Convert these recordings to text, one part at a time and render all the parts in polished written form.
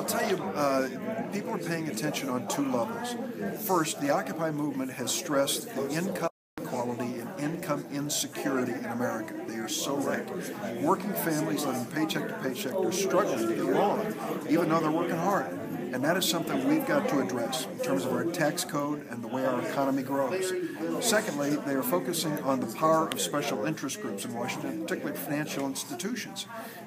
I'll tell you, people are paying attention on two levels. First, the Occupy movement has stressed the income inequality and income insecurity in America. They are so right. Working families living paycheck to paycheck are struggling to get along, even though they're working hard. And that is something we've got to address in terms of our tax code and the way our economy grows. Secondly, they are focusing on the power of special interest groups in Washington, particularly financial institutions.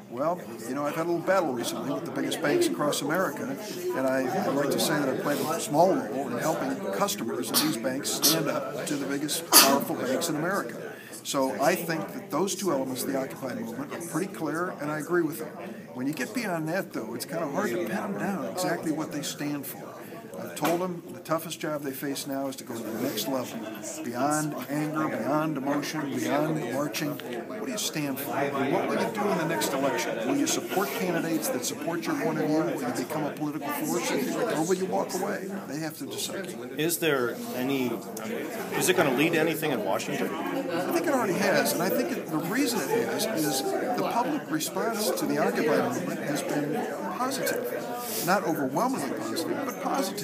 Well, you know, I've had a little battle recently with the biggest banks across America, and I'd like to say that I played a small role in helping customers of these banks stand up to the biggest powerful banks in America. So I think that those two elements of the Occupy movement are pretty clear, and I agree with them. When you get beyond that, though, it's kind of hard to pin them down exactly what they stand for. I've told them the toughest job they face now is to go to the next level, beyond anger, beyond emotion, beyond marching. What do you stand for? What will you do in the next election? Will you support candidates that support your point of view? Will you become a political force? Or will you walk away? They have to decide. Is it going to lead to anything in Washington? I think it already has, and I think the reason it has is the public response to the Occupy movement has been positive. Not overwhelmingly positive, but positive.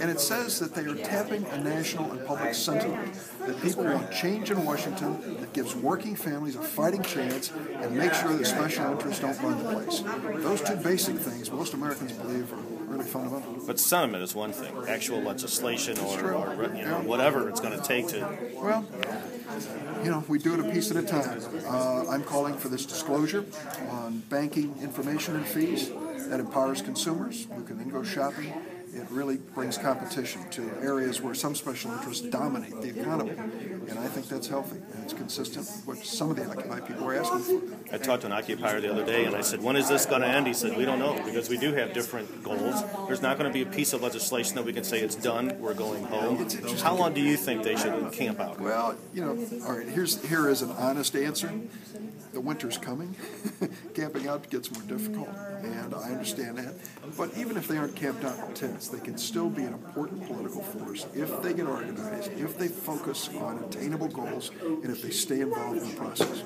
And it says that they are tapping a national and public sentiment, that people want change in Washington that gives working families a fighting chance and makes sure that special interests don't run the place. Those two basic things most Americans believe are really fundamental. But sentiment is one thing. Actual legislation or whatever it's going to take to... Well, you know, we do it a piece at a time. I'm calling for this disclosure on banking information and fees that empowers consumers who can then go shopping. It really brings competition to areas where some special interests dominate the economy. And I think that's healthy, and it's consistent with what some of the Occupy people are asking for. I talked to an occupier the other day, and I said, when is this going to end? He said, we don't know, because we do have different goals. There's not going to be a piece of legislation that we can say it's done, we're going home. How long do you think they should camp out? Well, you know, all right, here is an honest answer. The winter's coming. Camping out gets more difficult, and I understand that. But even if they aren't camped out in tents, they can still be an important political force if they get organized, if they focus on attainable goals, and if they stay involved in the process.